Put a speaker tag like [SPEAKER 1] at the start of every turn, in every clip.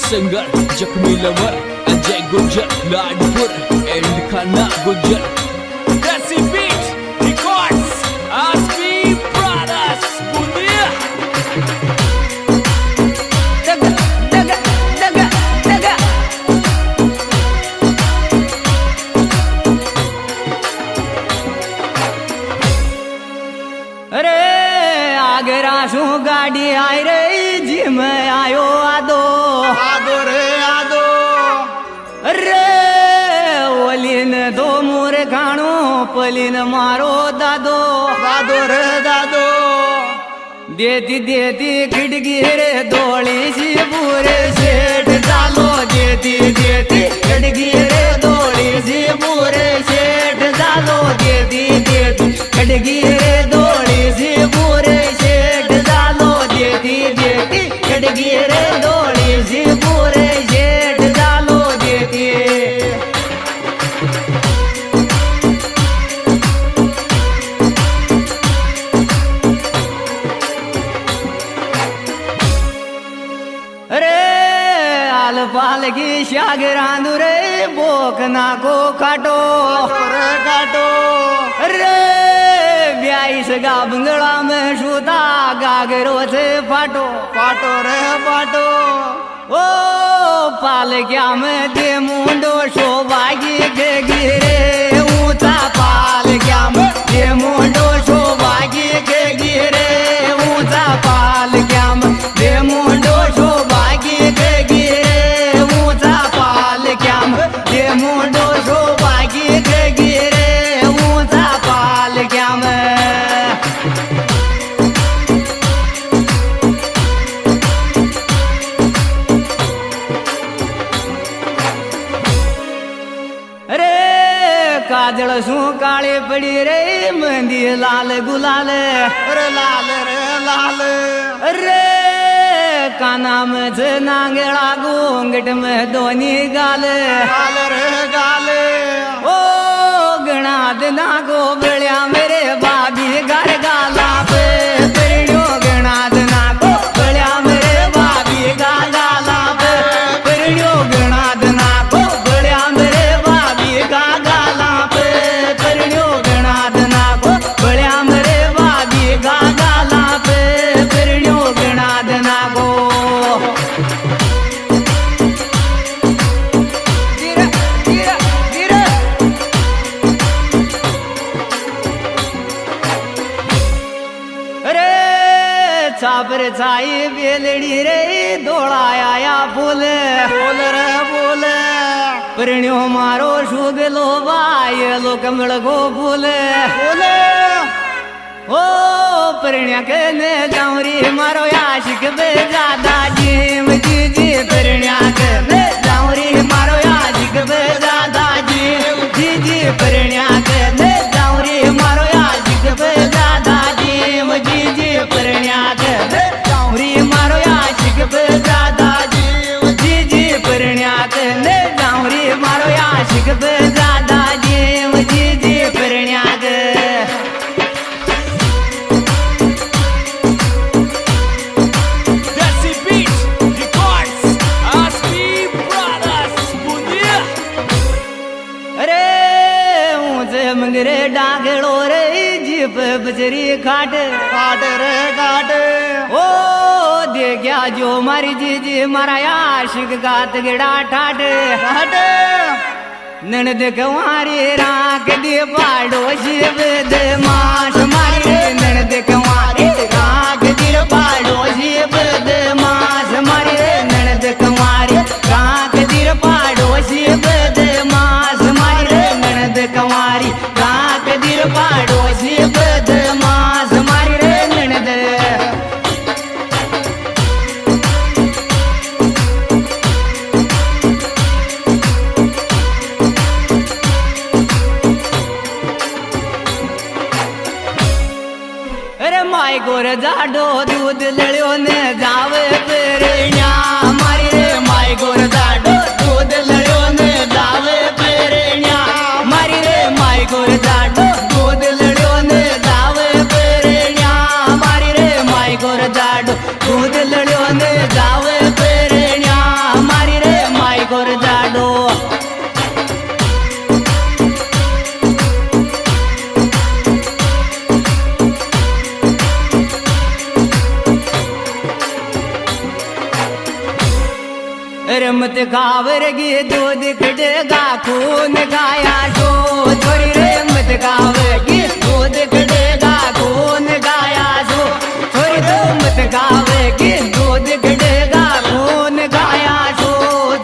[SPEAKER 1] Singer जख्मी lover Ajay Gujjar Ladpur and खाना गुज्जर देसी बीट रिकॉर्ड्स आसमी ब्रदर्स बुनिया
[SPEAKER 2] दगा दगा दगा दगा अरे आगरा शू गाड़ी आई रे जी मैं आयो आदो
[SPEAKER 3] आदो रे आदो
[SPEAKER 2] अरे ओलीन दो मोर खाणो पलीन मारो दादो
[SPEAKER 3] दादो रे दादो
[SPEAKER 2] देती देती खिड़की रे दौड़ी सी पूरे सेठ चालो देती देती खिड़की रे दौड़ी सी पूरे सेठ चालो देती देती खिड़की रे दौड़ी सी पूरे सेठ चालो देती देती खिड़की रे दौड़ी सी पूरे सेठ चालो देती अरे आल पाल की शाग रांधु रे बोक ना को खाटो
[SPEAKER 3] रे काटो
[SPEAKER 2] अरे ब्याईस गा बंगला में सूता गागरो से फाटो
[SPEAKER 3] पाटो रे पाटो
[SPEAKER 2] ओ पाल क्या में दे मुंडो शोभागी के गिरे ऊंचा पाल क्या में दे मुंडो शोभागी के गिरे ऊंचा पाल क्या में दे मुंडो शोभागी के गिरे ऊंचा पाल क्या में दे मुंडो शोभागी के गिरे ऊंचा पाल क्या में अरे काजल सू काले पड़ी रे मेहंदी लाल गुलाल
[SPEAKER 3] रे लाल रे लाल
[SPEAKER 2] अरे काना में छ नांगेड़ा घूंघट में दोनी गाल
[SPEAKER 3] गाल रे गाल
[SPEAKER 2] ओ गणा दिना को बेलिया मेरे बाबी घर गाला पे परिणो गणा दिना को बेलिया मेरे बाबी घर गाला पे परिणो गणा दिना को बेलिया मेरे बाबी घर गाला पे परिणो गणा दिना को बेलिया मेरे बाबी घर गाला पे परिणो गणा दिना को धीरे धीरे धीरे अरे छापर छाई बेलड़ी रे दौड़ा आया फूल
[SPEAKER 3] बोल रे बोल
[SPEAKER 2] परिण्यो मारो शुगलो वाय लो कमल गो फूल
[SPEAKER 3] बोले
[SPEAKER 2] ओ परिण्या के ने जाऊरी मारो आशिक बे ज्यादा जीम जी जी परिण्या के ने जाऊरी मारो आशिक बे ज्यादा जीम जी जी परिण्या के ने जाऊरी मारो आशिक बे ज्यादा जीम जी जी परिण्या के ने जाऊरी मारो आशिक बे ज्यादा जीम जी जी परिण्या के ने जाऊरी मारो आशिक बे ज्यादा जीम जी जी परिण्या के
[SPEAKER 1] देसी बीट रिकॉर्ड्स आसमी ब्रदर्स बुनिया
[SPEAKER 2] अरे ऊंचे मंगरे डागड़ो रे जीप बजरी खाट
[SPEAKER 3] काट रे काट
[SPEAKER 2] ओ दे गया जो मारी जी मारा आशिक गात गिड़ा ठाट
[SPEAKER 3] काट
[SPEAKER 2] ननद कंवारी राख दे पाडो शिव दे मास मारी रे ननद कंवारी राख दे पाडो शिव दे मास मारी रे ननद कंवारी राख दे पाडो शिव दे मास मारी रे ननद कंवारी राख दे पाडो शिव दे मास मारी रे ननद अरे माई गोर जाडो दूध लड़ो ने जावे पेरेण्या मारी रे माई गोर जाडो दूध लड़ो ने जावे पेरेण्या मारी रे माई गोर जाडो दूध लड़ो ने जावे पेरेण्या मारी रे माई गोर जाडो दूध लड़ो ने जावे पेरेण्या मारी रमत गावरगी दूध कड़ेगा खून गाया जो छोरी रे मत गावरगी दूध कड़ेगा खून गाया जो छोरी तो मत गावरगी दूध कड़ेगा खून गाया जो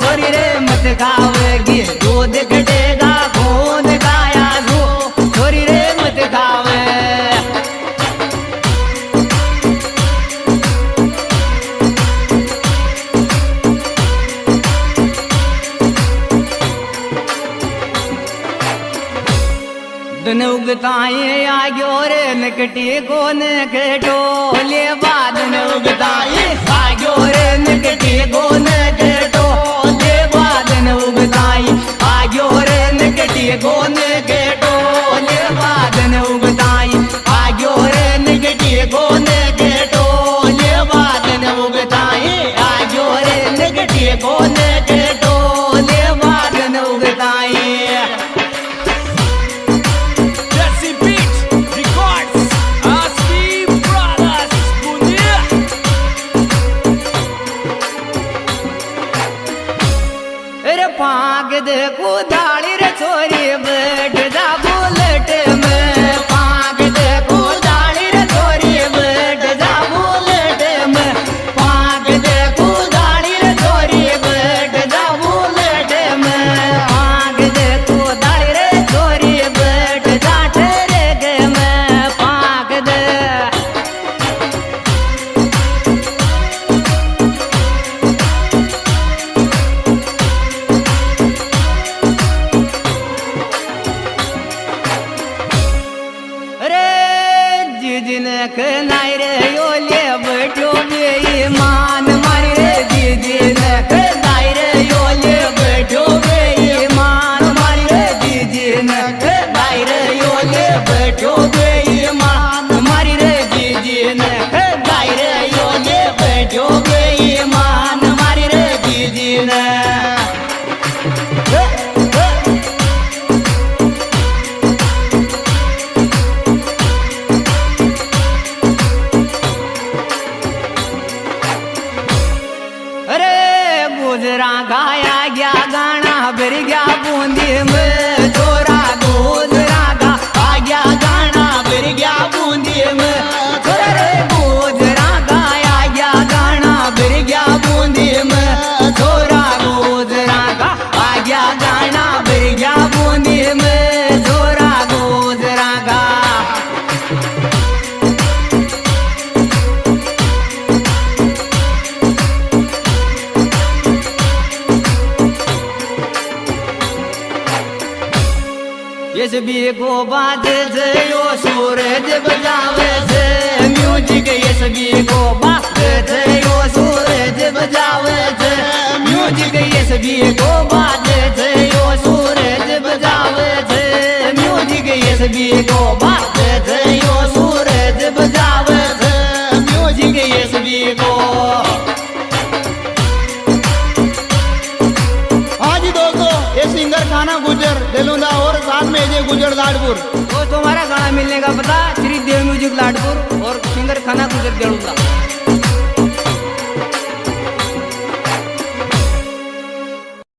[SPEAKER 2] छोरी रे मत गावरगी दूध कड़ेगा खून गाया जो छोरी रे मत गावे दिन उगताए आग्यो रे नकटी गोन केटो ले बादन उगताए आग्यो रे नकटी गोन केटो ले बादन उगताए आग्यो रे नकटी गोन केटो ले बादन उगताए आग्यो रे नकटी गोन केटो ले बादन उगताए आग्यो रे नकटी गोन केटो ले बादन उगताए
[SPEAKER 1] Jesse Beat Records, Aspi Brothers, Bunia.
[SPEAKER 2] अरे पाग दे कुदाली रे छोरी बैठ जा बुलेट में पाग दे कुदाली रे छोरी बैठ जा बुलेट में पाग दे कुदाली रे छोरी बैठ जा बुलेट में पाग दे कुदाली रे छोरी बैठ जा ठहरे गे में पाग दे अरे जिजन के नाई रे यो ले बैठो बे मान मारी रे जिजन के नाई रे यो ले बैठो बे मान मारी रे जिजन के नाई रे यो ले बैठो बे मान मारी रे जिजन के नाई रे यो ले बैठो बे मान मारी रे जिजन अरे गुजरा गाया गया गाना भर गया बूंदी में छोरा गुजरा गा आ गया गाना भर गया बूंदी में छोरा रे गुजरा गाया गया गाना भर गया बूंदी में छोरा गुजरा गा आ गया गाना भर गया बूंदी में छोरा गुजरा गा इस भी को बात से यो सूरज बजावे से म्यूजिक इस भी को बात से यो सूरज बजावे से म्यूजिक इस भी को बात से यो सूरज बजावे से म्यूजिक इस भी को बात से यो सूरज बजावे से म्यूजिक इस भी को
[SPEAKER 3] हाँ जी दोस्तों, ये सिंगर खाना गुजर देलूंदा और साथ में ये गुजर लाडपुर।
[SPEAKER 2] तो तुम्हारा गाना मिलने का पता श्री देव म्यूजिक लाडपुर और सिंगर खाना गुजर देलूंगा।